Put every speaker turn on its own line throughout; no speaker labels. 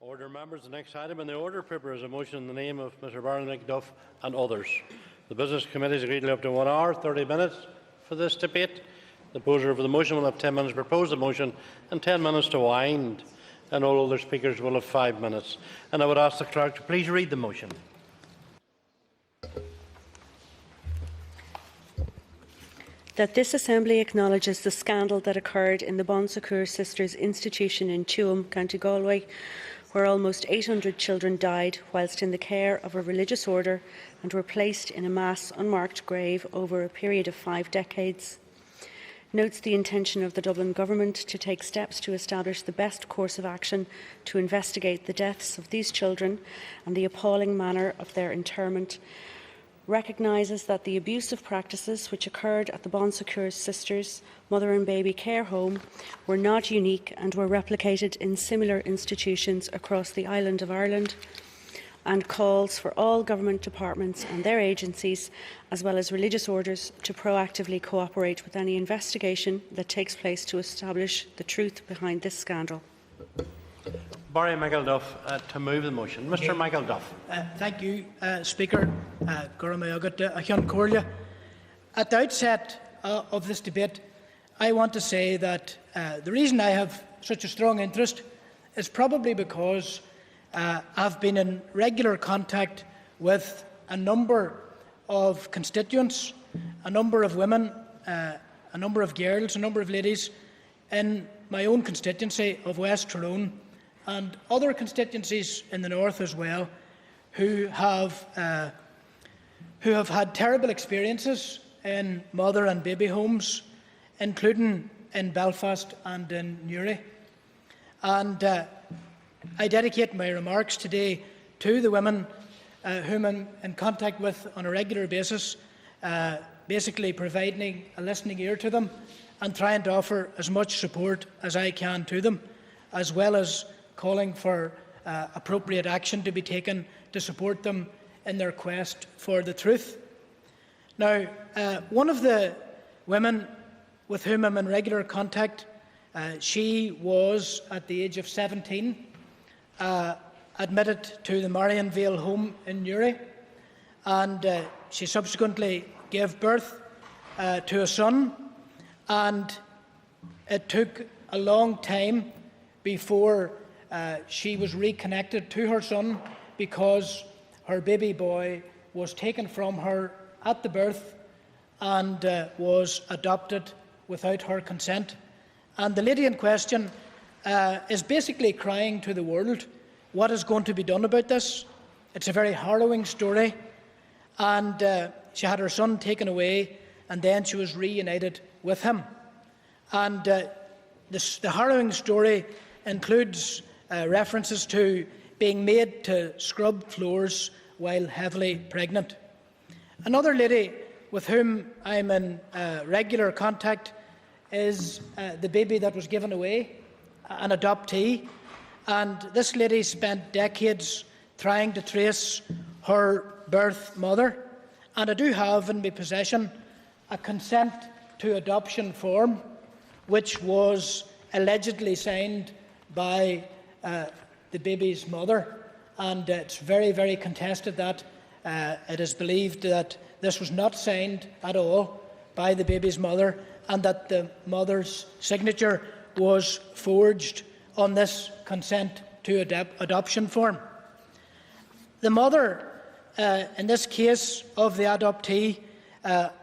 Order, members. The next item on the order paper is a motion in the name of Mr. Barron McDuff and others. The Business Committee has agreed to up to 1 hour, 30 minutes for this debate. The proposer of the motion will have 10 minutes to propose the motion and 10 minutes to wind, and all other speakers will have 5 minutes. And I would ask the clerk to please read the motion.
That this Assembly acknowledges the scandal that occurred in the Bon Secours Sisters institution in Tuam, County Galway, where almost 800 children died whilst in the care of a religious order and were placed in a mass unmarked grave over a period of 5 decades. Notes the intention of the Dublin Government to take steps to establish the best course of action to investigate the deaths of these children and the appalling manner of their interment. Recognises that the abusive practices which occurred at the Bon Secours Sisters mother and baby care home were not unique and were replicated in similar institutions across the island of Ireland, and calls for all government departments and their agencies, as well as religious orders, to proactively cooperate with any investigation that takes place to establish the truth behind this scandal.
Barry McElduff to move the motion. Mr. McElduff.
Thank you, Speaker. At the outset of this debate, I want to say that the reason I have such a strong interest is probably because I've been in regular contact with a number of constituents, a number of women, a number of girls, a number of ladies in my own constituency of West Tyrone, and other constituencies in the north as well, who have had terrible experiences in mother and baby homes, including in Belfast and in Newry. And I dedicate my remarks today to the women whom I'm in contact with on a regular basis, basically providing a listening ear to them and trying to offer as much support as I can to them, as well as calling for appropriate action to be taken to support them in their quest for the truth. Now, one of the women with whom I'm in regular contact, she was, at the age of 17, admitted to the Marianvale home in Newry, and she subsequently gave birth to a son, and it took a long time before she was reconnected to her son, because her baby boy was taken from her at the birth and was adopted without her consent. And the lady in question is basically crying to the world what is going to be done about this. It's a very harrowing story, and she had her son taken away and then she was reunited with him. And the harrowing story includes references to being made to scrub floors while heavily pregnant. Another lady with whom I'm in regular contact is the baby that was given away, an adoptee. And this lady spent decades trying to trace her birth mother. And I do have in my possession a consent to adoption form, which was allegedly signed by the baby's mother, and it's very, very contested that it is believed that this was not signed at all by the baby's mother, and that the mother's signature was forged on this consent to adoption form. The mother, in this case of the adoptee,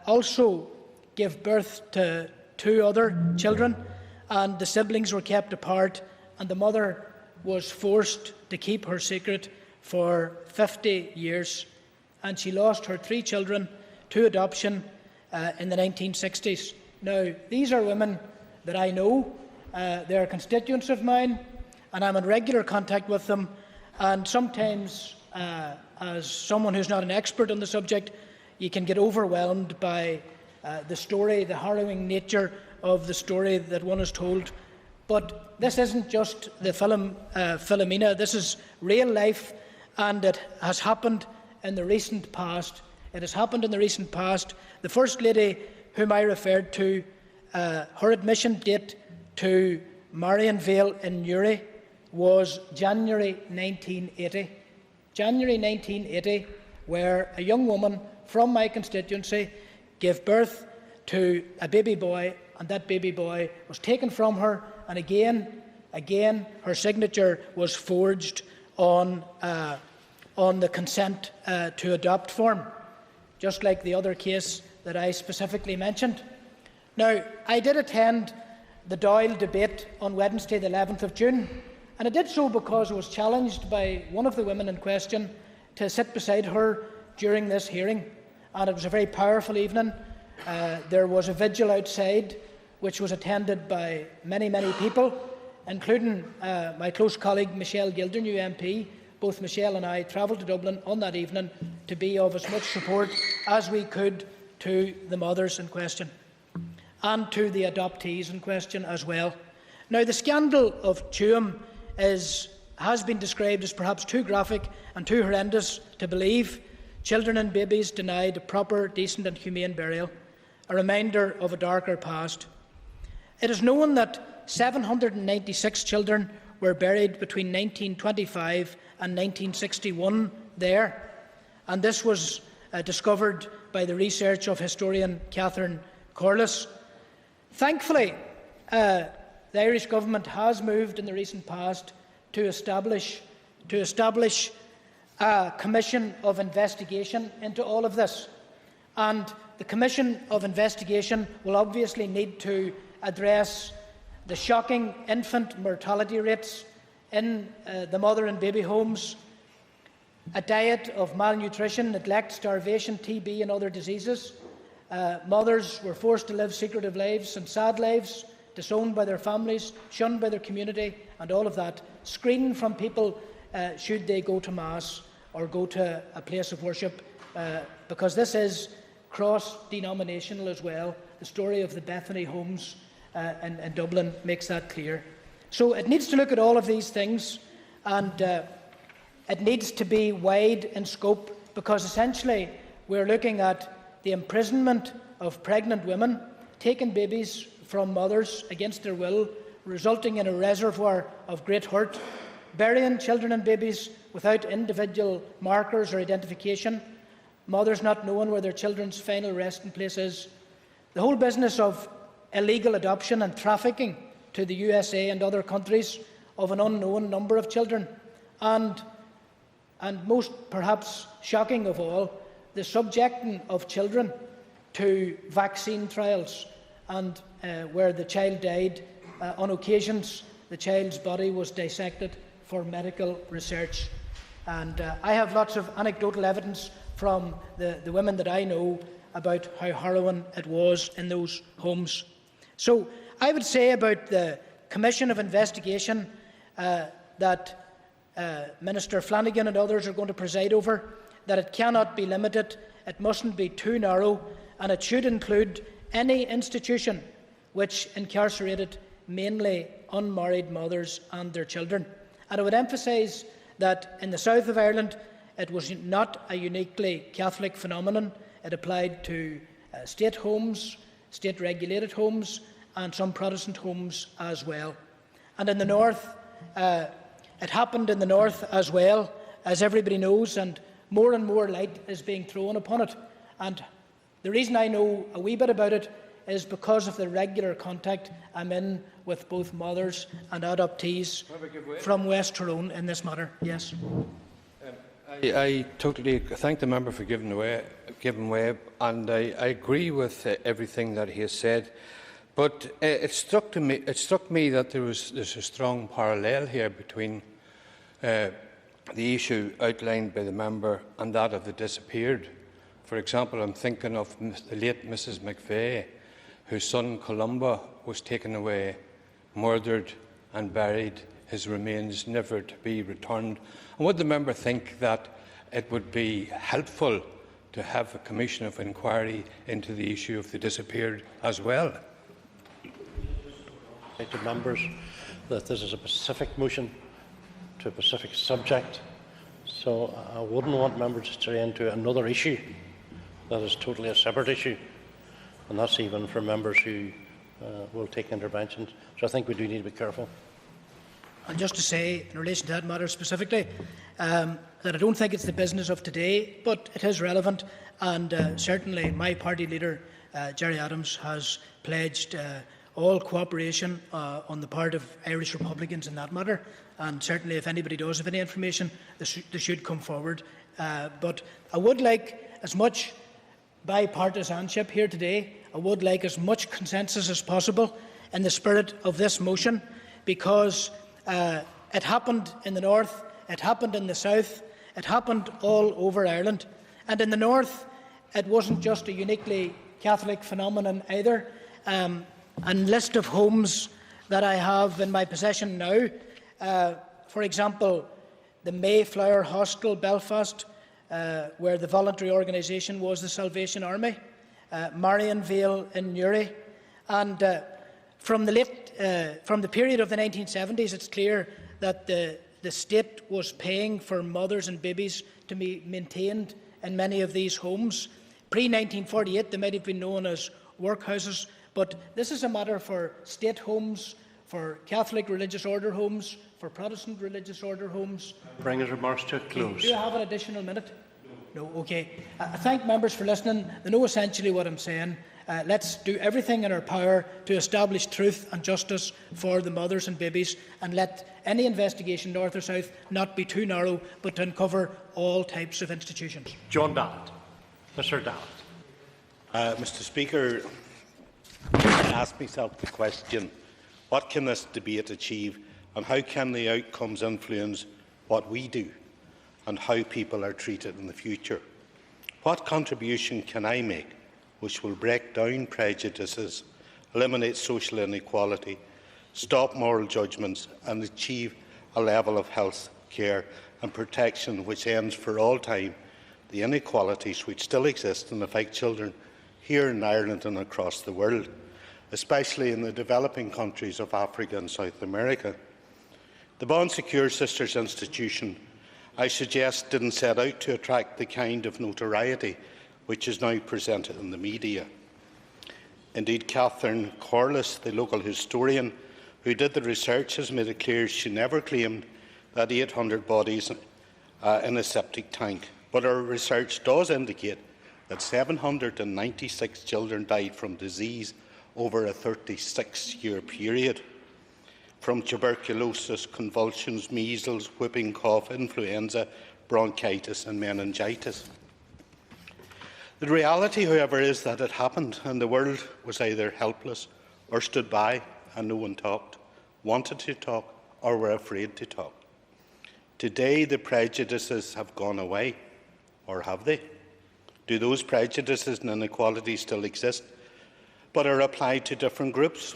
also gave birth to 2 other children, and the siblings were kept apart, and the mother was forced to keep her secret for 50 years, and she lost her 3 children to adoption in the 1960s. Now, these are women that I know. They are constituents of mine, and I'm in regular contact with them, and sometimes, as someone who's not an expert on the subject, you can get overwhelmed by the story, the harrowing nature of the story that one is told. But this isn't just the film Philomena. This is real life, and it has happened in the recent past. It has happened in the recent past. The First Lady, whom I referred to, her admission date to Marianvale in Newry was January 1980. January 1980, where a young woman from my constituency gave birth to a baby boy, and that baby boy was taken from her, and again her signature was forged on the consent to adopt form, just like the other case that I specifically mentioned. Now, I did attend the Dáil debate on Wednesday, the 11th of June, and I did so because I was challenged by one of the women in question to sit beside her during this hearing, and it was a very powerful evening. There was a vigil outside, which was attended by many, many people, including my close colleague Michelle Gilder, new MP. Both Michelle and I travelled to Dublin on that evening to be of as much support as we could to the mothers in question and to the adoptees in question as well. Now, the scandal of Tuam has been described as perhaps too graphic and too horrendous to believe. Children and babies denied a proper, decent and humane burial, a reminder of a darker past. It is known that 796 children were buried between 1925 and 1961 there, and this was discovered by the research of historian Catherine Corliss. Thankfully, the Irish Government has moved in the recent past to establish a commission of investigation into all of this, and the commission of investigation will obviously need to address the shocking infant mortality rates in the mother and baby homes, a diet of malnutrition, neglect, starvation, TB and other diseases. Mothers were forced to live secretive lives and sad lives, disowned by their families, shunned by their community, and all of that, screened from people should they go to Mass or go to a place of worship, because this is cross-denominational as well. The story of the Bethany homes in Dublin makes that clear. So it needs to look at all of these things, and it needs to be wide in scope, because essentially we're looking at the imprisonment of pregnant women, taking babies from mothers against their will, resulting in a reservoir of great hurt, burying children and babies without individual markers or identification, mothers not knowing where their children's final resting place is, the whole business of illegal adoption and trafficking to the USA and other countries of an unknown number of children, and most perhaps shocking of all, the subjecting of children to vaccine trials, and where the child died, on occasions the child's body was dissected for medical research. And I have lots of anecdotal evidence from the women that I know about how harrowing it was in those homes. So I would say about the Commission of Investigation that Minister Flanagan and others are going to preside over, that it cannot be limited, it mustn't be too narrow, and it should include any institution which incarcerated mainly unmarried mothers and their children. And I would emphasise that in the south of Ireland it was not a uniquely Catholic phenomenon. It applied to state homes, state-regulated homes, and some Protestant homes as well. And in the north, it happened in the north as well, as everybody knows, and more light is being thrown upon it. And the reason I know a wee bit about it is because of the regular contact I'm in with both mothers and adoptees from West Tyrone in this matter. Yes.
I totally thank the member for giving way, and I agree with everything that he has said. But it struck me that there's a strong parallel here between the issue outlined by the member and that of the disappeared. For example, I'm thinking of the late Mrs. McVeigh, whose son Columba was taken away, murdered and buried, his remains never to be returned. And would the member think that it would be helpful to have a commission of inquiry into the issue of the disappeared as well?
I say to members that this is a specific motion to a specific subject, so I wouldn't want members to stray into another issue that is totally a separate issue, and that's even for members who will take interventions. So I think we do need to be careful.
And just to say, in relation to that matter specifically, that I don't think it's the business of today, but it is relevant, and certainly my party leader, Gerry Adams, has pledged all cooperation on the part of Irish Republicans in that matter, and certainly if anybody does have any information, they should come forward. But I would like as much bipartisanship here today. I would like as much consensus as possible in the spirit of this motion, because it happened in the north, it happened in the south, it happened all over Ireland. And in the north, it wasn't just a uniquely Catholic phenomenon either. A list of homes that I have in my possession now, for example, the Mayflower Hostel, Belfast, where the voluntary organisation was the Salvation Army, Marionvale in Newry, and from the period of the 1970s, it's clear that the state was paying for mothers and babies to be maintained in many of these homes. Pre-1948, they might have been known as workhouses, but this is a matter for state homes, for Catholic religious order homes, for Protestant religious order homes.
Bring his remarks to a close.
Do you have an additional minute? No, okay. I thank members for listening. They know essentially what I'm saying. Let's do everything in our power to establish truth and justice for the mothers and babies, and let any investigation, north or south, not be too narrow, but to uncover all types of institutions.
John Dallett. Mr. Dallett.
Mr. Speaker, I ask myself the question, what can this debate achieve, and how can the outcomes influence what we do and how people are treated in the future? What contribution can I make which will break down prejudices, eliminate social inequality, stop moral judgments and achieve a level of health care and protection which ends for all time the inequalities which still exist and affect children here in Ireland and across the world, especially in the developing countries of Africa and South America? The Bon Secours Sisters institution, I suggest, didn't set out to attract the kind of notoriety which is now presented in the media. Indeed, Catherine Corliss, the local historian who did the research, has made it clear she never claimed that 800 bodies in a septic tank, but her research does indicate that 796 children died from disease over a 36-year period, from tuberculosis, convulsions, measles, whooping cough, influenza, bronchitis and meningitis. The reality, however, is that it happened, and the world was either helpless or stood by and no one talked, wanted to talk or were afraid to talk. Today the prejudices have gone away, or have they? Do those prejudices and inequalities still exist, but are applied to different groups,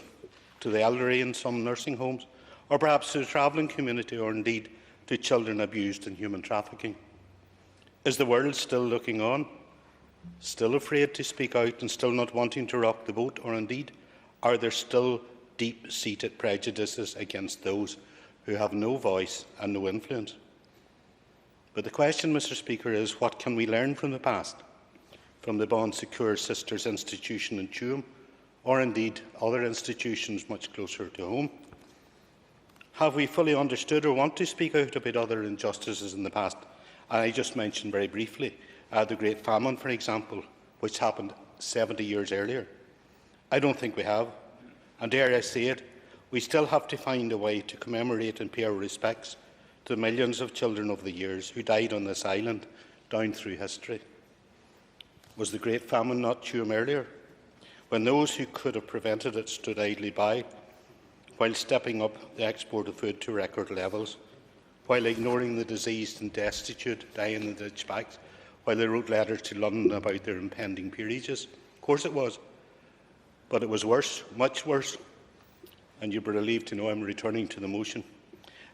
to the elderly in some nursing homes, or perhaps to the travelling community, or indeed to children abused in human trafficking? Is the world still looking on, still afraid to speak out and still not wanting to rock the boat, or indeed are there still deep-seated prejudices against those who have no voice and no influence? But the question, Mr. Speaker, is what can we learn from the past, from the Bon Secours Sisters institution in Tuam, or indeed other institutions much closer to home? Have we fully understood or want to speak out about other injustices in the past? And I just mentioned very briefly the Great Famine, for example, which happened 70 years earlier. I don't think we have, and dare I say it, we still have to find a way to commemorate and pay our respects to the millions of children over the years who died on this island down through history. Was the Great Famine not Tuam earlier, when those who could have prevented it stood idly by, while stepping up the export of food to record levels, while ignoring the diseased and destitute dying in the ditch bags, while they wrote letters to London about their impending peerages? Of course it was. But it was worse, much worse, and you'll be relieved to know I'm returning to the motion.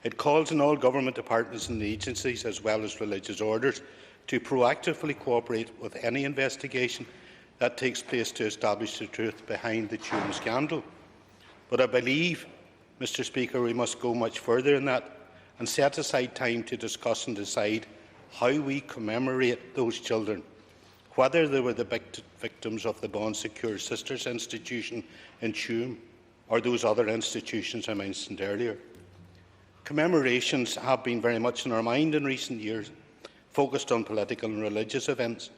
It calls on all government departments and agencies, as well as religious orders, to proactively cooperate with any investigation that takes place to establish the truth behind the Tuam scandal. But I believe, Mr. Speaker, we must go much further than that and set aside time to discuss and decide how we commemorate those children, whether they were the victims of the Bon Secours Sisters institution in Tuam or those other institutions I mentioned earlier. Commemorations have been very much in our mind in recent years, focused on political and religious events.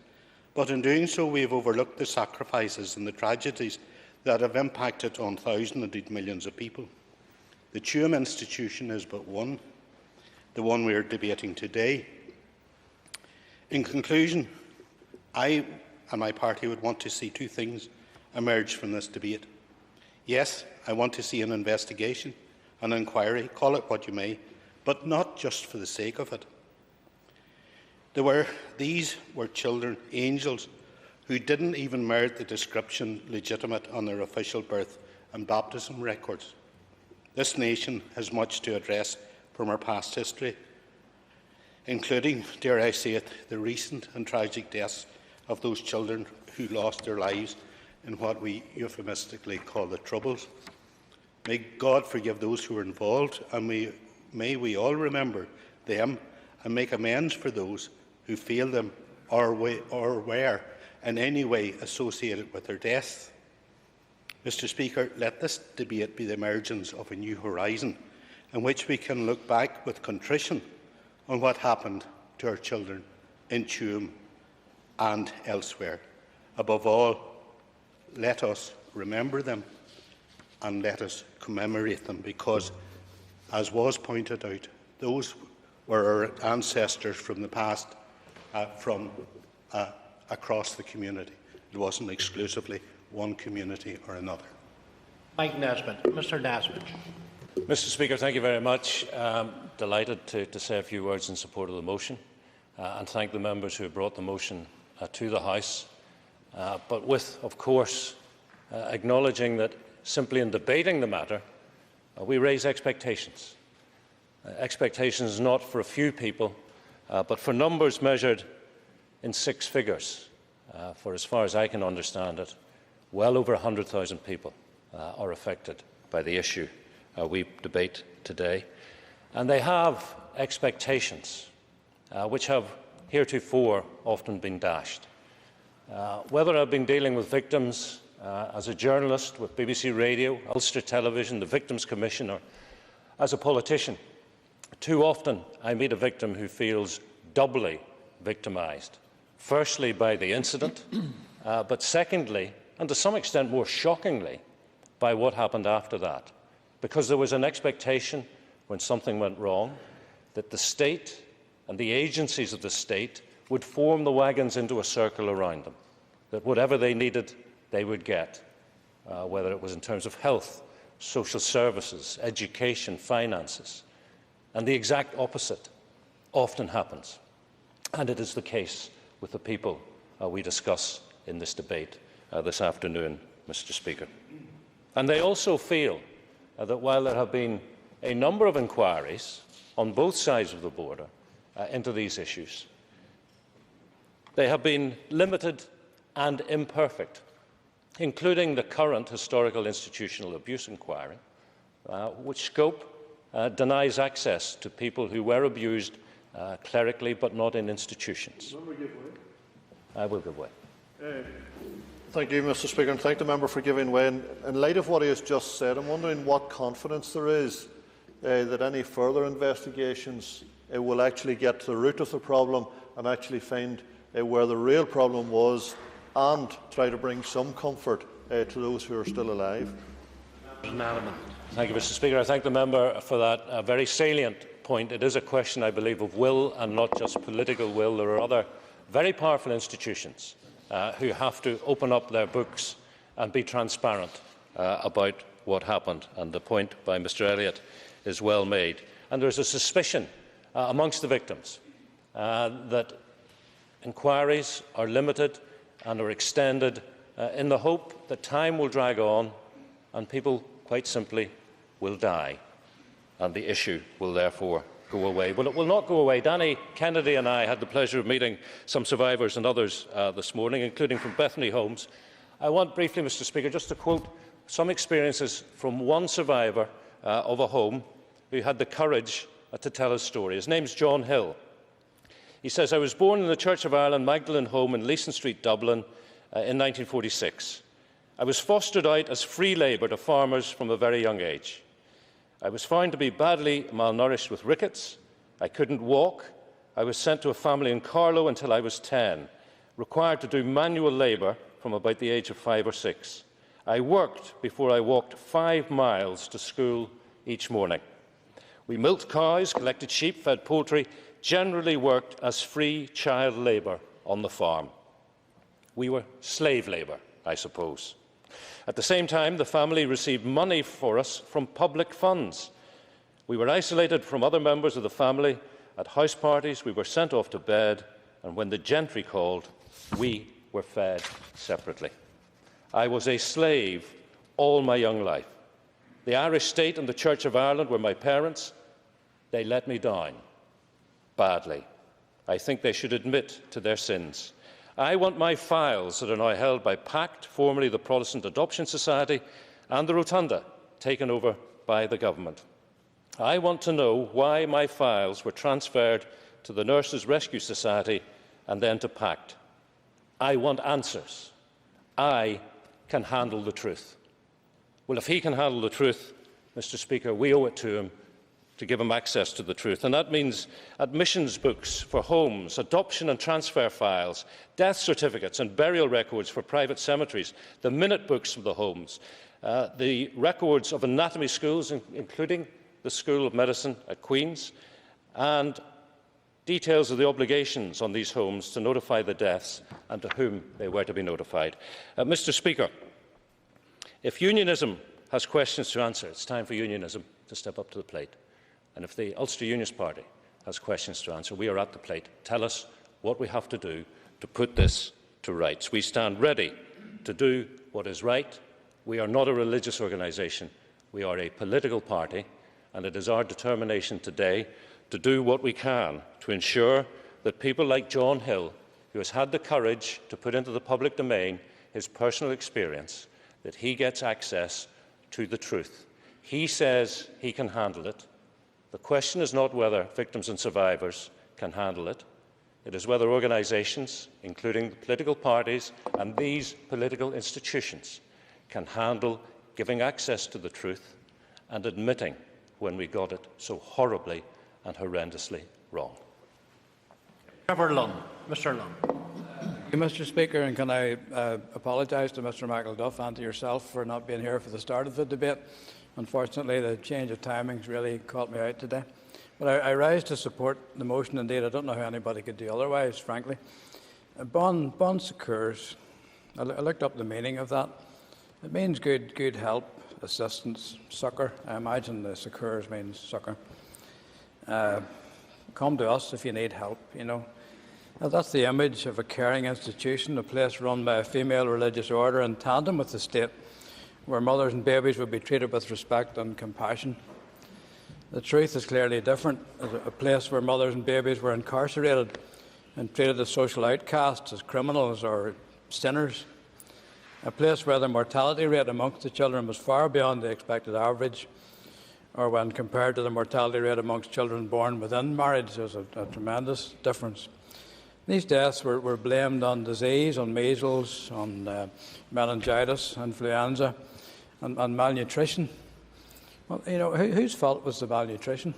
But in doing so, we have overlooked the sacrifices and the tragedies that have impacted on thousands, indeed millions of people. The Tuam institution is but one, the one we are debating today. In conclusion, I and my party would want to see two things emerge from this debate. Yes, I want to see an investigation, an inquiry, call it what you may, but not just for the sake of it. These were children, angels, who didn't even merit the description legitimate on their official birth and baptism records. This nation has much to address from our past history, including, dare I say it, the recent and tragic deaths of those children who lost their lives in what we euphemistically call the Troubles. May God forgive those who were involved, and may we all remember them and make amends for those who failed them or were in any way associated with their death. Mr. Speaker, let this debate be the emergence of a new horizon in which we can look back with contrition on what happened to our children in Tuam and elsewhere. Above all, let us remember them and let us commemorate them, because, as was pointed out, those were our ancestors from the past, from across the community. It wasn't exclusively one community or another.
Mike Nesbitt. Mr. Nesbitt.
Mr. Speaker, thank you very much. Delighted to say a few words in support of the motion and thank the members who have brought the motion to the House, but with, of course, acknowledging that simply in debating the matter, we raise expectations. Expectations not for a few people, but for numbers measured in six figures. For as far as I can understand it, well over 100,000 people are affected by the issue we debate today. And they have expectations which have heretofore often been dashed. Whether I've been dealing with victims as a journalist with BBC Radio, Ulster Television, the Victims Commission, or as a politician, too often I meet a victim who feels doubly victimised. Firstly, by the incident, but secondly, and to some extent more shockingly, by what happened after that. Because there was an expectation, when something went wrong, that the state and the agencies of the state would form the wagons into a circle around them, that whatever they needed, they would get, whether it was in terms of health, social services, education, finances. And the exact opposite often happens. And it is the case with the people we discuss in this debate this afternoon, Mr. Speaker. And they also feel that while there have been a number of inquiries on both sides of the border into these issues, they have been limited and imperfect, including the current historical institutional abuse inquiry, which scope denies access to people who were abused clerically but not in institutions. I will give way.
Thank you, Mr. Speaker, and thank the member for giving way. In light of what he has just said, I'm wondering what confidence there is that any further investigations will actually get to the root of the problem and actually find where the real problem was and try to bring some comfort to those who are still alive.
Thank you, Mr. Speaker. I thank the member for that very salient point. It is a question, I believe, of will and not just political will. There are other very powerful institutions who have to open up their books and be transparent about what happened. And the point by Mr. Elliott is well made. And there is a suspicion amongst the victims that inquiries are limited and are extended in the hope that time will drag on and people, quite simply, will die, and the issue will therefore go away. Well, it will not go away. Danny Kennedy and I had the pleasure of meeting some survivors and others this morning, including from Bethany Homes. I want briefly, Mr. Speaker, just to quote some experiences from one survivor of a home who had the courage to tell his story. His name's John Hill. He says, "I was born in the Church of Ireland Magdalen home in Leeson Street, Dublin in 1946. I was fostered out as free labour to farmers from a very young age. I was found to be badly malnourished with rickets. I couldn't walk. I was sent to a family in Carlow until I was 10, required to do manual labour from about the age of 5 or 6. I worked before I walked 5 miles to school each morning. We milked cows, collected sheep, fed poultry, generally worked as free child labour on the farm. We were slave labour, I suppose. At the same time, the family received money for us from public funds. We were isolated from other members of the family. At house parties, we were sent off to bed, and when the gentry called, we were fed separately. I was a slave all my young life. The Irish State and the Church of Ireland were my parents. They let me down badly. I think they should admit to their sins. I want my files that are now held by PACT, formerly the Protestant Adoption Society, and the Rotunda, taken over by the government. I want to know why my files were transferred to the Nurses Rescue Society and then to PACT. I want answers. I can handle the truth. Well, if he can handle the truth, Mr. Speaker, we owe it to him to give him access to the truth. And that means admissions books for homes, adoption and transfer files, death certificates and burial records for private cemeteries, the minute books of the homes, the records of anatomy schools, including the School of Medicine at Queen's, and details of the obligations on these homes to notify the deaths and to whom they were to be notified. Mr. Speaker, if unionism has questions to answer, it's time for unionism to step up to the plate. And if the Ulster Unionist Party has questions to answer, we are at the plate. Tell us what we have to do to put this to rights. We stand ready to do what is right. We are not a religious organisation. We are a political party, and it is our determination today to do what we can to ensure that people like John Hill, who has had the courage to put into the public domain his personal experience, that he gets access to the truth. He says he can handle it. The question is not whether victims and survivors can handle it. It is whether organisations, including the political parties and these political institutions, can handle giving access to the truth and admitting when we got it so horribly and horrendously wrong.
Mr. Lunn.
Mr. Speaker, and can I apologise to Mr. McElduff and to yourself for not being here for the start of the debate. Unfortunately, the change of timings really caught me out today. But I rise to support the motion. Indeed, I don't know how anybody could do otherwise, frankly. Bon Secours, I looked up the meaning of that. It means good help, assistance, succour. I imagine the Secours means succour. Come to us if you need help, you know. Now, that's the image of a caring institution, a place run by a female religious order in tandem with the state, where mothers and babies would be treated with respect and compassion. The truth is clearly different, a place where mothers and babies were incarcerated and treated as social outcasts, as criminals or sinners. A place where the mortality rate amongst the children was far beyond the expected average, or when compared to the mortality rate amongst children born within marriage, there's a tremendous difference. These deaths were blamed on disease, on measles, on meningitis, influenza, and malnutrition. Well, you know, whose fault was the malnutrition?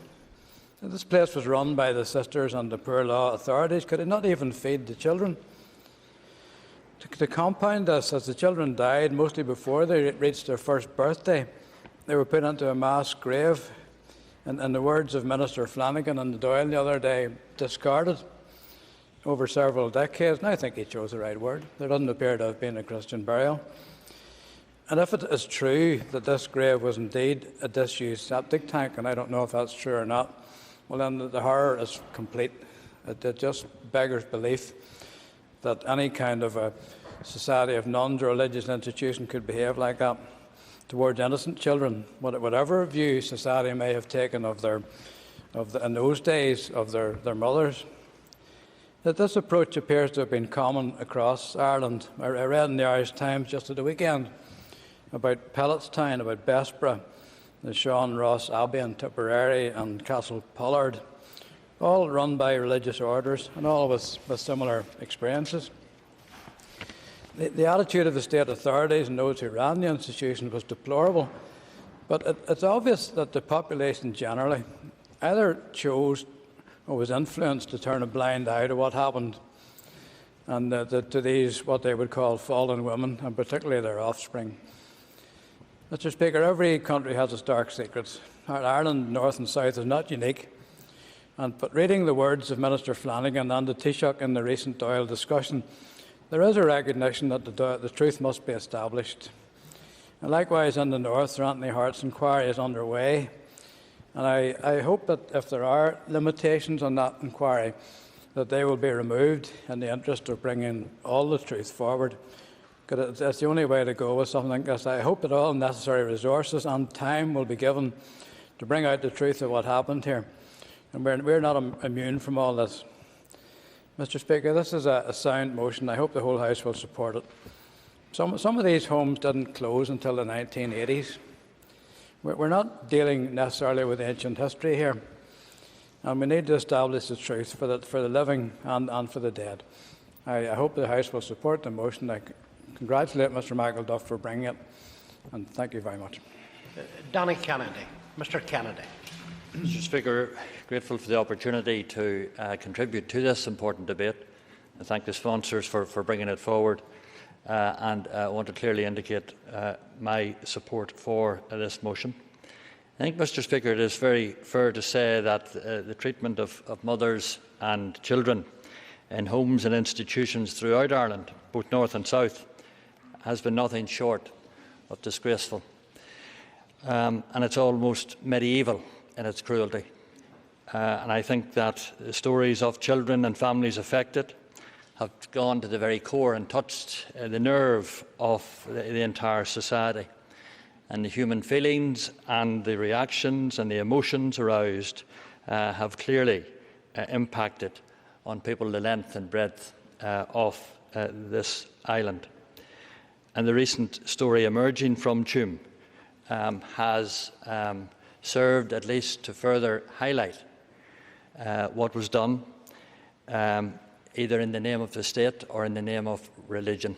This place was run by the sisters and the poor law authorities. Could it not even feed the children? To compound this, as the children died, mostly before they reached their first birthday, they were put into a mass grave, and in the words of Minister Flanagan and Doyle the other day, discarded over several decades. And I think he chose the right word. There doesn't appear to have been a Christian burial. And if it is true that this grave was indeed a disused septic tank, and I don't know if that's true or not, well then the horror is complete. It just beggars belief that any kind of a society of nuns or religious institution could behave like that towards innocent children, whatever view society may have taken of in those days of their mothers. That this approach appears to have been common across Ireland. I read in the Irish Times just at the weekend about Pelletstown, about Bessborough, the Sean Ross Abbey in Tipperary and Castle Pollard, all run by religious orders and all with similar experiences. The attitude of the state authorities and those who ran the institutions was deplorable. But it's obvious that the population generally either chose or was influenced to turn a blind eye to what happened and to these, what they would call fallen women, and particularly their offspring. Mr. Speaker, every country has its dark secrets. Ireland, North and South, is not unique. But reading the words of Minister Flanagan and the Taoiseach in the recent Dáil discussion, there is a recognition that the truth must be established. And likewise, in the North, Sir Anthony Hart's inquiry is underway. And I hope that if there are limitations on that inquiry, that they will be removed in the interest of bringing all the truth forward. Because that's the only way to go with something like this. I hope that all necessary resources and time will be given to bring out the truth of what happened here. And we're not immune from all this. Mr. Speaker, this is a sound motion. I hope the whole House will support it. Some of these homes didn't close until the 1980s. We're not dealing necessarily with ancient history here. And we need to establish the truth for the living and for the dead. I hope the House will support the motion. I congratulate Mr. McElduff for bringing it, and thank you very much.
Danny Kennedy. Mr. Kennedy.
Mr. Speaker, grateful for the opportunity to contribute to this important debate. I thank the sponsors for bringing it forward, and I want to clearly indicate my support for this motion. I think, Mr. Speaker, it is very fair to say that the treatment of mothers and children in homes and institutions throughout Ireland, both North and South, has been nothing short of disgraceful. And it's almost medieval in its cruelty. And I think that the stories of children and families affected have gone to the very core and touched the nerve of the entire society. And the human feelings and the reactions and the emotions aroused have clearly impacted on people the length and breadth of this island. And the recent story emerging from Tuam has served at least to further highlight what was done, either in the name of the state or in the name of religion,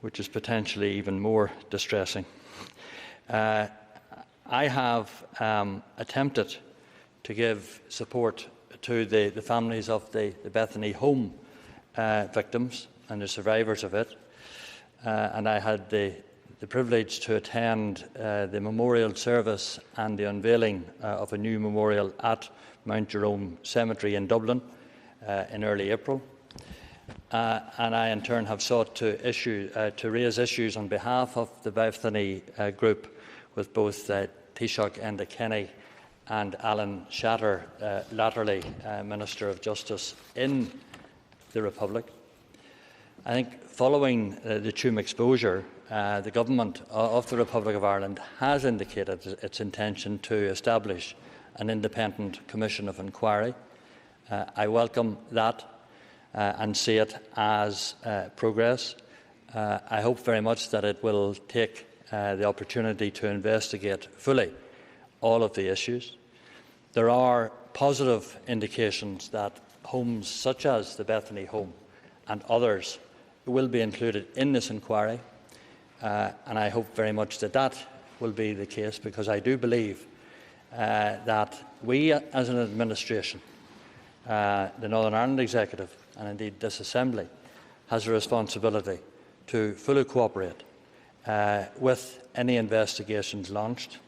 which is potentially even more distressing. I have attempted to give support to the families of the Bethany home victims and the survivors of it, and I had the privilege to attend the memorial service and the unveiling of a new memorial at Mount Jerome Cemetery in Dublin in early April. And I, in turn, have sought to raise issues on behalf of the Bethany group with both Taoiseach Enda Kenny and Alan Shatter, latterly Minister of Justice in the Republic. I think following the Tuam exposure, the Government of the Republic of Ireland has indicated its intention to establish an independent commission of inquiry. I welcome that and see it as progress. I hope very much that it will take the opportunity to investigate fully all of the issues. There are positive indications that homes such as the Bethany home and others will be included in this inquiry, and I hope very much that that will be the case, because I do believe that we as an administration, the Northern Ireland Executive and indeed this Assembly, has a responsibility to fully cooperate with any investigations launched.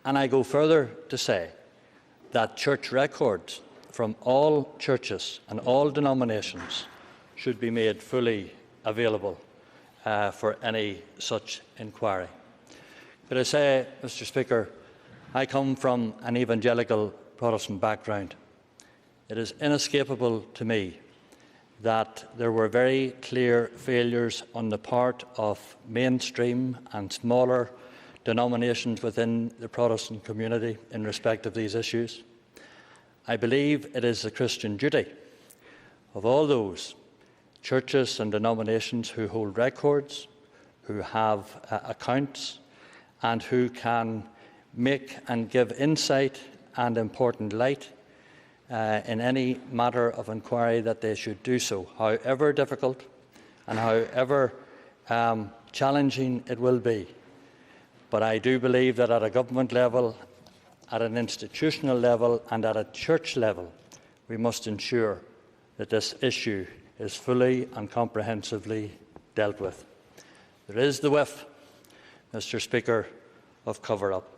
And I go further to say that church records from all churches and all denominations should be made fully available for any such inquiry. But I say, Mr. Speaker, I come from an evangelical Protestant background. It is inescapable to me that there were very clear failures on the part of mainstream and smaller denominations within the Protestant community in respect of these issues. I believe it is the Christian duty of all those churches and denominations who hold records, who have accounts, and who can make and give insight and important light in any matter of inquiry, that they should do so, however difficult and however challenging it will be. But I do believe that at a government level, at an institutional level and at a church level, we must ensure that this issue is fully and comprehensively dealt with. There is the whiff, Mr. Speaker, of cover-up.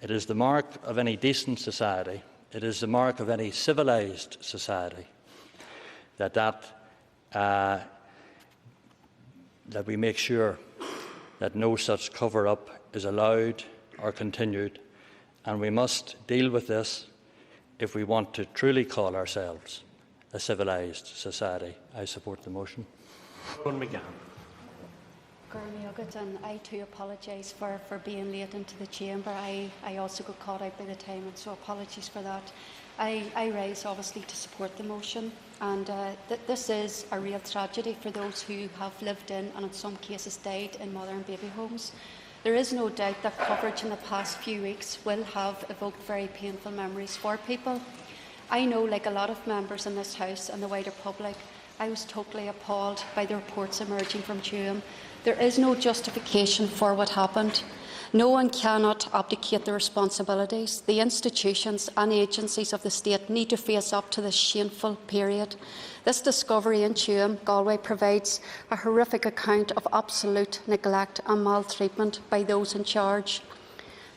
It is the mark of any decent society, it is the mark of any civilised society that we make sure that no such cover-up is allowed or continued, and we must deal with this if we want to truly call ourselves a civilised society. I support the motion.
And I too apologise for being late into the chamber. I also got caught out by the time, and so apologies for that. I rise obviously to support the motion, and this is a real tragedy for those who have lived in and in some cases died in mother and baby homes. There is no doubt that coverage in the past few weeks will have evoked very painful memories for people. I know, like a lot of members in this House and the wider public, I was totally appalled by the reports emerging from Tuam. There is no justification for what happened. No one cannot abdicate their responsibilities. The institutions and agencies of the state need to face up to this shameful period. This discovery in Tuam, Galway, provides a horrific account of absolute neglect and maltreatment by those in charge.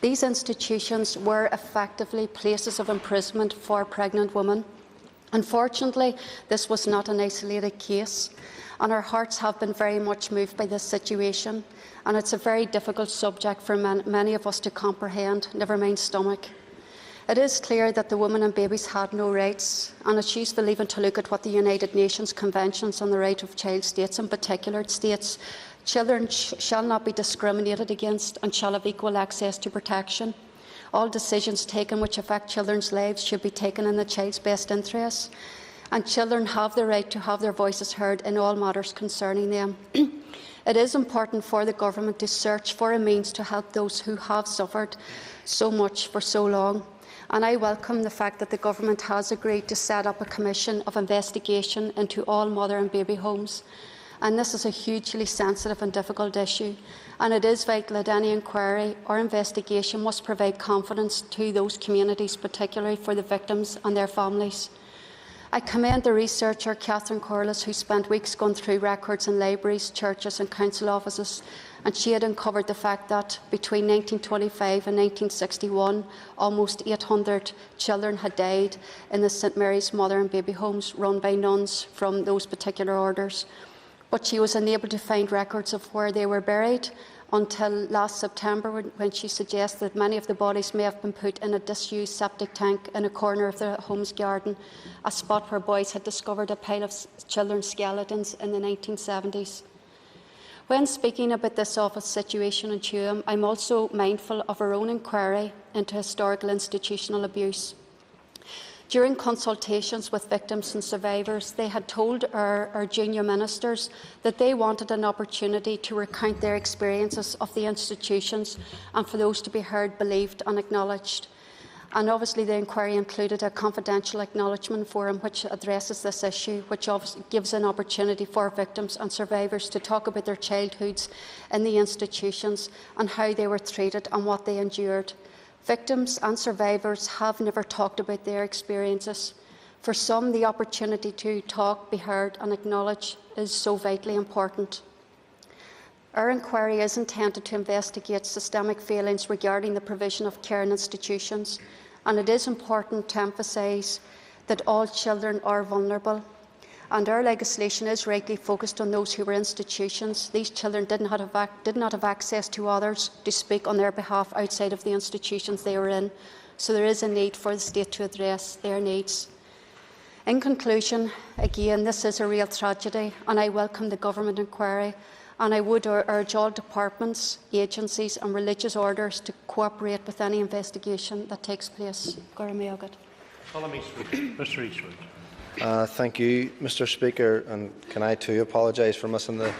These institutions were effectively places of imprisonment for pregnant women. Unfortunately, this was not an isolated case, and our hearts have been very much moved by this situation, and it's a very difficult subject for many of us to comprehend, never mind stomach. It is clear that the women and babies had no rights, and it's useful even to look at what the United Nations Conventions on the Right of Child states. In particular, it states, children shall not be discriminated against and shall have equal access to protection. All decisions taken which affect children's lives should be taken in the child's best interests, and children have the right to have their voices heard in all matters concerning them. It is important for the government to search for a means to help those who have suffered so much for so long, and I welcome the fact that the government has agreed to set up a commission of investigation into all mother and baby homes. And this is a hugely sensitive and difficult issue, and it is vital that any inquiry or investigation must provide confidence to those communities, particularly for the victims and their families. I commend the researcher Catherine Corliss, who spent weeks going through records in libraries, churches and council offices, and she had uncovered the fact that between 1925 and 1961, almost 800 children had died in the St Mary's mother and baby homes run by nuns from those particular orders. But she was unable to find records of where they were buried until last September, when she suggested that many of the bodies may have been put in a disused septic tank in a corner of the home's garden, a spot where boys had discovered a pile of children's skeletons in the 1970s. When speaking about this awful situation in Tuam, I'm also mindful of our own inquiry into historical institutional abuse. During consultations with victims and survivors, they had told our junior ministers that they wanted an opportunity to recount their experiences of the institutions and for those to be heard, believed and acknowledged. And obviously the inquiry included a confidential acknowledgement forum which addresses this issue, which obviously gives an opportunity for victims and survivors to talk about their childhoods in the institutions and how they were treated and what they endured. Victims and survivors have never talked about their experiences. For some, the opportunity to talk, be heard and acknowledge is so vitally important. Our inquiry is intended to investigate systemic failings regarding the provision of care in institutions, and it is important to emphasise that all children are vulnerable, and our legislation is rightly focused on those who were in institutions. These children did not have access to others to speak on their behalf outside of the institutions they were in, so there is a need for the state to address their needs. In conclusion, again, this is a real tragedy, and I welcome the government inquiry, and I would urge all departments, agencies and religious orders to cooperate with any investigation that takes place.
Mr. Eastwood.
Thank you, Mr. Speaker, and can I too apologise for missing the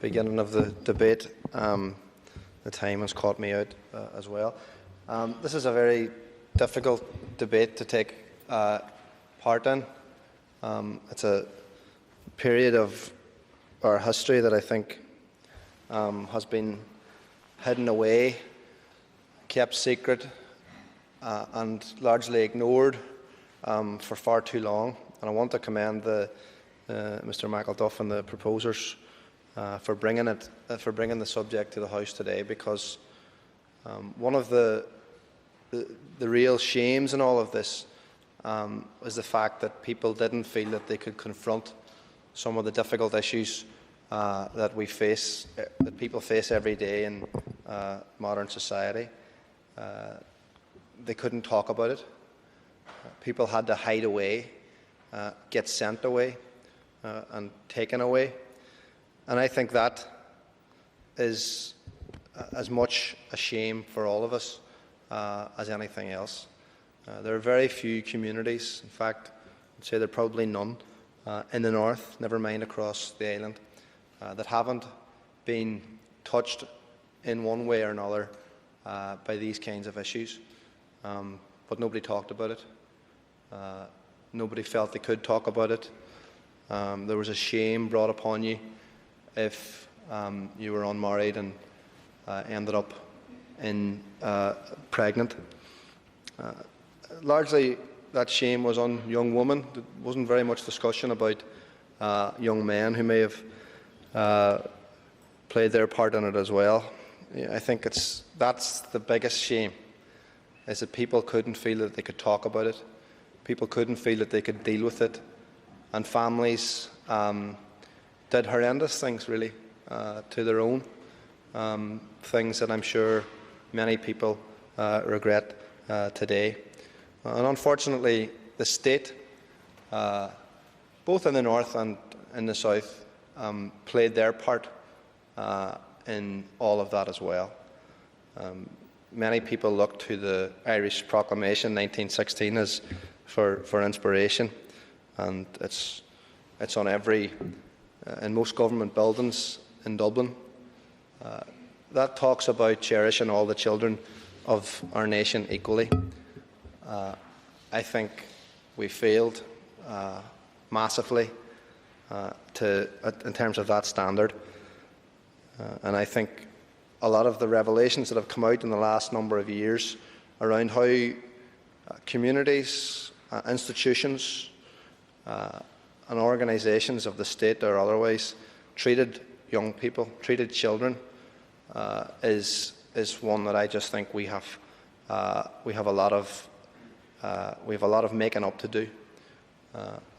beginning of the debate. The time has caught me out as well. This is a very difficult debate to take part in. It's a period of our history that I think has been hidden away, kept secret, and largely ignored for far too long. And I want to commend Mr. McElduff and the proposers for bringing the subject to the House today, because one of the real shames in all of this is the fact that people didn't feel that they could confront some of the difficult issues that people face every day in modern society. They couldn't talk about it. People had to hide away, get sent away, and taken away. And I think that is as much a shame for all of us as anything else. There are very few communities, in fact, I'd say there are probably none, in the north, never mind across the island, that haven't been touched in one way or another by these kinds of issues. But nobody talked about it. Nobody felt they could talk about it. There was a shame brought upon you if you were unmarried and ended up pregnant. Largely, that shame was on young women. There wasn't very much discussion about young men who may have played their part in it as well. I think that's the biggest shame, is that people couldn't feel that they could talk about it. People couldn't feel that they could deal with it. And families did horrendous things, really, to their own. Things that I'm sure many people regret today. And unfortunately, the state, both in the north and in the south, played their part in all of that as well. Many people look to the Irish Proclamation 1916 as for inspiration, and it's on in most government buildings in Dublin. That talks about cherishing all the children of our nation equally. I think we failed massively in terms of that standard, and I think a lot of the revelations that have come out in the last number of years around how communities, institutions and organisations of the state or otherwise treated young people, treated children, is one that I just think we have a lot of making up to do.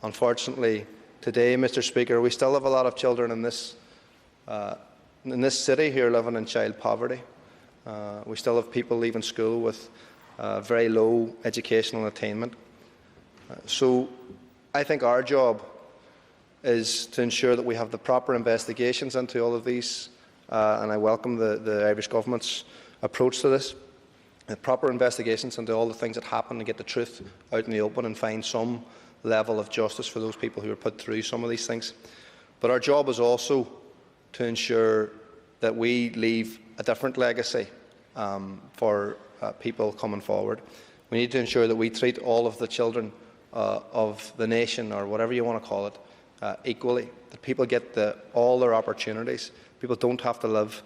Unfortunately, today, Mr. Speaker, we still have a lot of children in this city who are living in child poverty. We still have people leaving school with very low educational attainment. So I think our job is to ensure that we have the proper investigations into all of these, and I welcome the Irish Government's approach to this. The proper investigations into all the things that happen, and get the truth out in the open and find some level of justice for those people who are put through some of these things. But our job is also to ensure that we leave a different legacy for people coming forward. We need to ensure that we treat all of the children of the nation, or whatever you want to call it, equally, that people get all their opportunities. People don't have to live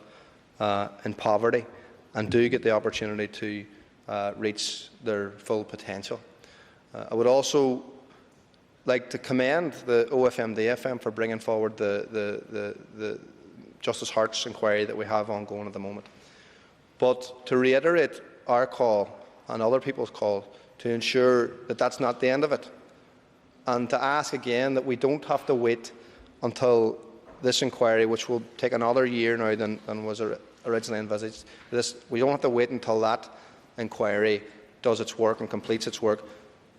in poverty, and do get the opportunity to reach their full potential. I would also like to commend the OFMDFM for bringing forward the Justice Hart's inquiry that we have ongoing at the moment. But to reiterate our call and other people's call to ensure that that's not the end of it, and to ask again that we don't have to wait until this inquiry, which will take another year now than was originally envisaged. We don't have to wait until that inquiry does its work and completes its work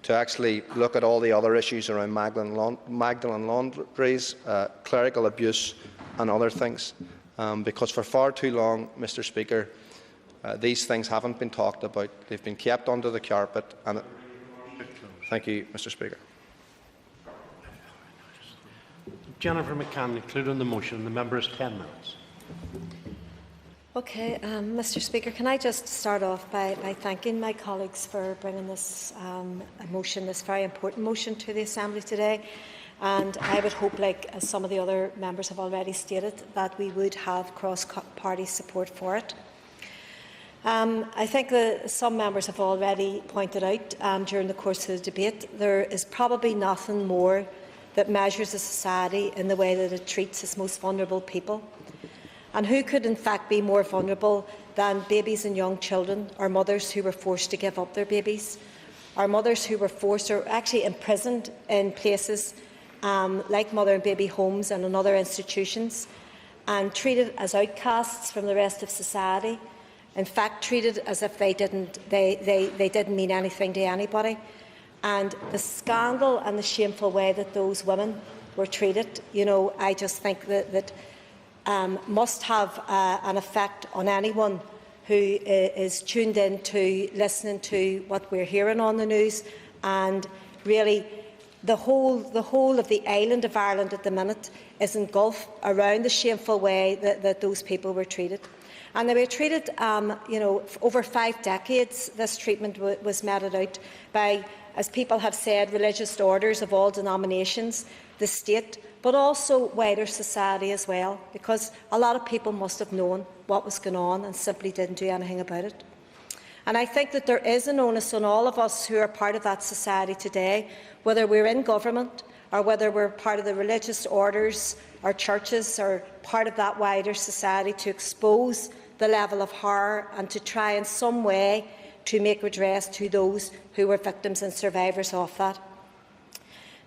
to actually look at all the other issues around Magdalen laundries, clerical abuse and other things. Because for far too long, Mr. Speaker, these things haven't been talked about. They've been kept under the carpet. And thank you, Mr. Speaker.
Jennifer McCann, including the motion. The member has 10 minutes.
Okay, Mr. Speaker, can I just start off by thanking my colleagues for bringing this motion, this very important motion, to the Assembly today. And I would hope, as some of the other members have already stated, that we would have cross-party support for it. I think that some members have already pointed out during the course of the debate there is probably nothing more that measures a society in the way that it treats its most vulnerable people. And who could in fact be more vulnerable than babies and young children, or mothers who were forced to give up their babies, or mothers who were forced or actually imprisoned in places like mother and baby homes and in other institutions, and treated as outcasts from the rest of society, in fact treated as if they didn't mean anything to anybody. And the scandal and the shameful way that those women were treated, I just think that must have an effect on anyone who is tuned in to listening to what we're hearing on the news. And really, the whole of the island of Ireland at the minute is engulfed around the shameful way that those people were treated. And they were treated, over 5 decades. This treatment was meted out by, as people have said, religious orders of all denominations, the state, but also wider society as well, because a lot of people must have known what was going on and simply didn't do anything about it. And I think that there is an onus on all of us who are part of that society today, whether we're in government or whether we're part of the religious orders or churches or part of that wider society, to expose the level of horror and to try in some way to make redress to those who were victims and survivors of that.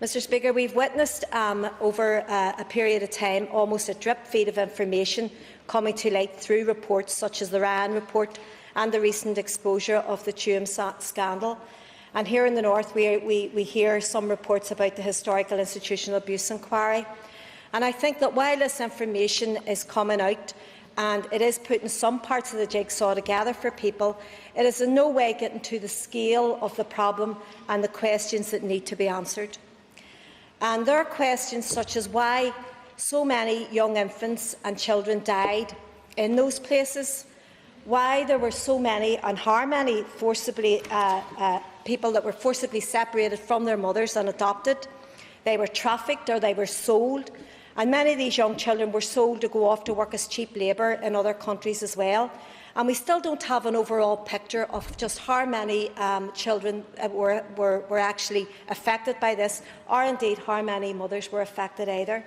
Mr Speaker, we've witnessed over a period of time almost a drip feed of information coming to light through reports such as the Ryan report and the recent exposure of the Tuam scandal. And here in the north we hear some reports about the historical institutional abuse inquiry. And I think that while this information is coming out and it is putting some parts of the jigsaw together for people, it is in no way getting to the scale of the problem and the questions that need to be answered. And there are questions such as why so many young infants and children died in those places, why there were so many and how many forcibly people that were forcibly separated from their mothers and adopted. They were trafficked or they were sold, and many of these young children were sold to go off to work as cheap labour in other countries as well. And we still don't have an overall picture of just how many children were actually affected by this, or indeed how many mothers were affected either.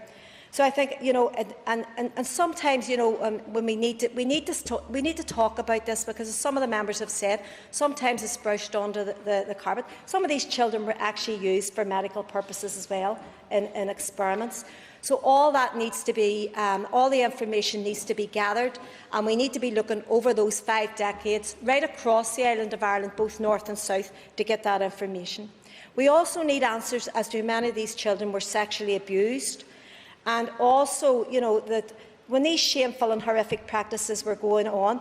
So I think, and sometimes, when we need to talk about this, because as some of the members have said, sometimes it's brushed under the carpet. Some of these children were actually used for medical purposes as well in experiments. So all that needs to be, all the information needs to be gathered, and we need to be looking over those 5 decades right across the island of Ireland, both north and south, to get that information. We also need answers as to how many of these children were sexually abused, and also, that when these shameful and horrific practices were going on,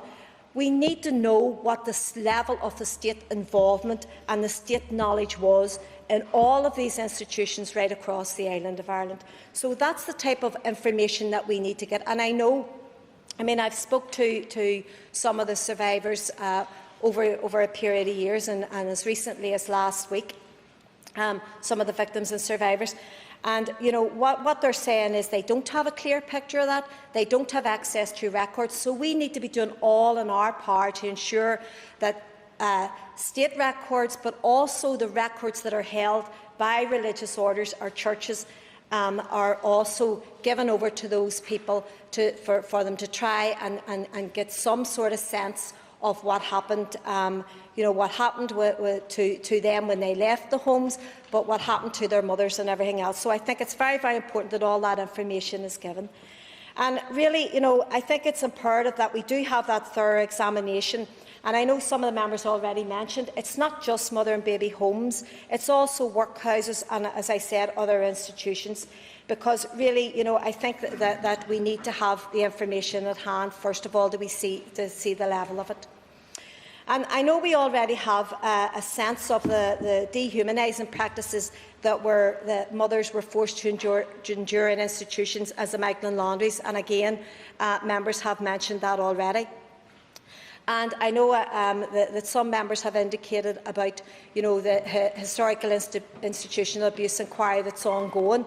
we need to know what the level of the state involvement and the state knowledge was in all of these institutions right across the island of Ireland. So that's the type of information that we need to get. And I've spoke to some of the survivors over a period of years, and as recently as last week, some of the victims and survivors. And what they're saying is they don't have a clear picture of that. They don't have access to records. So we need to be doing all in our power to ensure that state records, but also the records that are held by religious orders or churches, are also given over to those people for them to try and get some sort of sense of what happened, what happened to them when they left the homes, but what happened to their mothers and everything else. So I think it's very, very important that all that information is given. And really, I think it's imperative that we do have that thorough examination. And I know some of the members already mentioned, it's not just mother and baby homes, it's also workhouses and, as I said, other institutions. Because really, I think that we need to have the information at hand, first of all, to see the level of it. And I know we already have a sense of the dehumanising practices that mothers were forced to endure in institutions as the Magdalen laundries, and again, members have mentioned that already. And I know that some members have indicated about, the historical institutional abuse inquiry that's ongoing,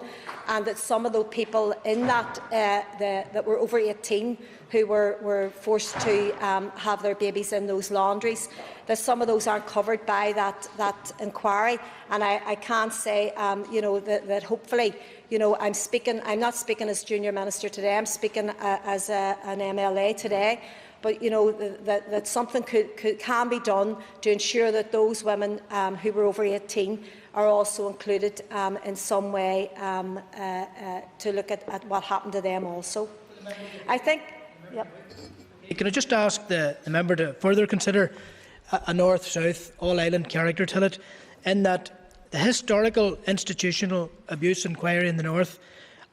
and that some of those people in that that were over 18 who were forced to have their babies in those laundries, that some of those aren't covered by that inquiry. And I can say, that hopefully, I'm not speaking as Junior Minister today. I'm speaking as an MLA today. But that something can be done to ensure that those women who were over 18 are also included in some way to look at what happened to them also. I think. Yep.
Can I just ask the member to further consider a north-south, all-island character to it, in that the historical institutional abuse inquiry in the north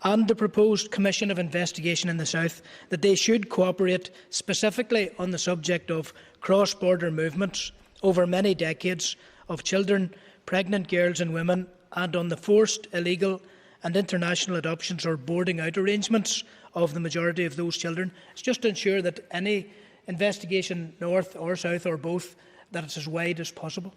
and the proposed Commission of Investigation in the South, that they should cooperate specifically on the subject of cross-border movements over many decades of children, pregnant girls and women, and on the forced, illegal and international adoptions or boarding out arrangements of the majority of those children. It's just to ensure that any investigation, north or south or both, that it's as wide as possible.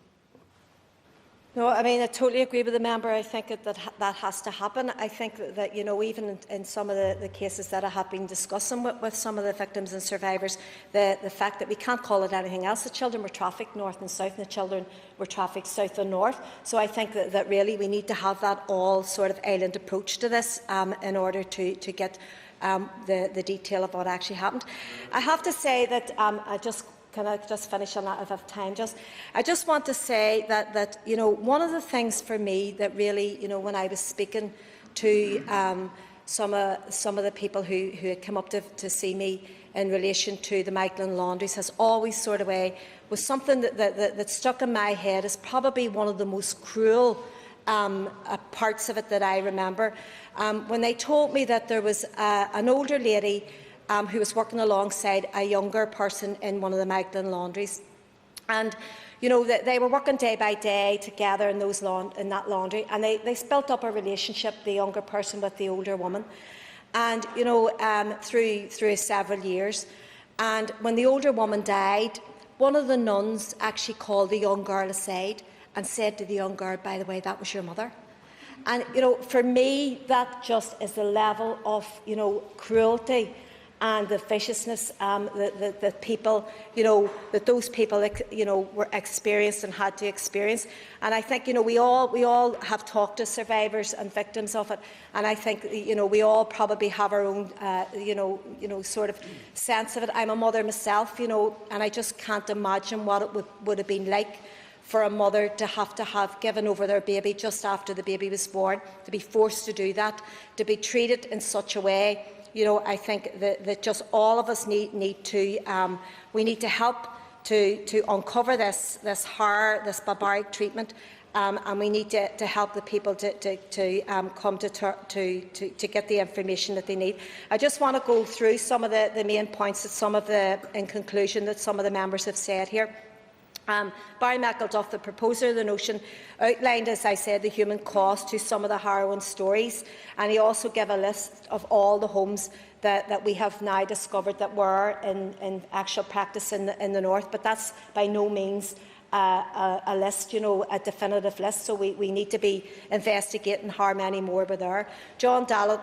No, I mean, I totally agree with the member. I think that has to happen. I think that even in some of the cases that I have been discussing with some of the victims and survivors, the fact that we can't call it anything else. The children were trafficked north and south, and the children were trafficked south and north. So I think that really we need to have that all sort of island approach to this in order to get the detail of what actually happened. I have to say that Can I just finish on that if I have time? I just want to say that one of the things for me that really, when I was speaking to some of the people who had come up to see me in relation to the Magdalen laundries has always sort of was something that stuck in my head as probably one of the most cruel parts of it that I remember. When they told me that there was an older lady who was working alongside a younger person in one of the Magdalen laundries. And, they were working day by day together in that laundry, and they built up a relationship, the younger person with the older woman, and, through several years. And when the older woman died, one of the nuns actually called the young girl aside and said to the young girl, "By the way, that was your mother." And, for me, that just is the level of, cruelty and the viciousness that people, that those people, were experienced and had to experience. And I think, we all have talked to survivors and victims of it, and I think, we all probably have our own, sort of sense of it. I'm a mother myself, and I just can't imagine what it would have been like for a mother to have given over their baby just after the baby was born, to be forced to do that, to be treated in such a way. I think that just all of us need to help to uncover this horror, this barbaric treatment, and we need to help the people to come to get the information that they need. I just want to go through some of the main points in conclusion, that some of the members have said here. Barry McElduff, the proposer of the motion, outlined, as I said, the human cost to some of the harrowing stories, and he also gave a list of all the homes that we have now discovered that were in actual practice in the north. But that's by no means a list, a definitive list. So we need to be investigating how many more were there. John Dallett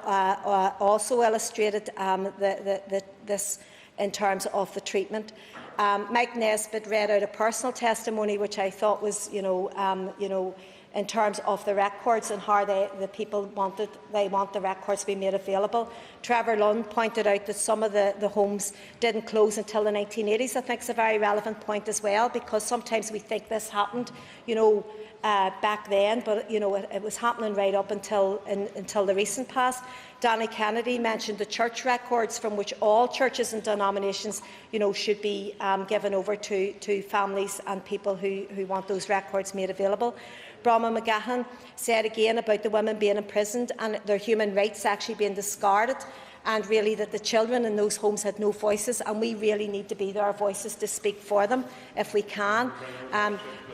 also illustrated this in terms of the treatment. Mike Nesbitt read out a personal testimony, which I thought was, in terms of the records and how the people want the records to be made available. Trevor Lund pointed out that some of the homes didn't close until the 1980s. I think it's a very relevant point as well, because sometimes we think this happened, back then, but it was happening right up until the recent past. Danny Kennedy mentioned the church records, from which all churches and denominations, should be given over to families and people who want those records made available. Bronwyn McGahan said again about the women being imprisoned and their human rights actually being discarded, and really that the children in those homes had no voices, and we really need to be their voices to speak for them if we can.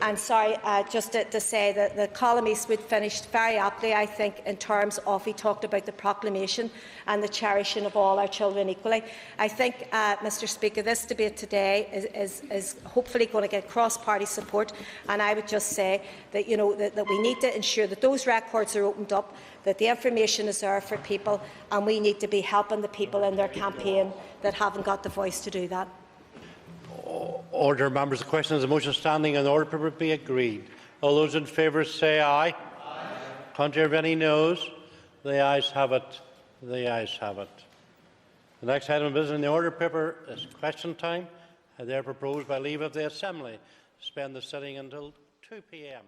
And sorry, just to say that the column Eastwood finished very aptly, I think, in terms of he talked about the proclamation and the cherishing of all our children equally. I think, Mr Speaker, this debate today is hopefully going to get cross-party support, and I would just say that, that we need to ensure that those records are opened up, that the information is there for people, and we need to be helping the people in their campaign that haven't got the voice to do that.
Order, members. The question is the motion standing and the order paper be agreed. All those in favour say aye. Aye. Contrary of any noes? The ayes have it. The ayes have it. The next item of business in the order paper is question time. I therefore propose by leave of the Assembly to suspend the sitting until 2 p.m.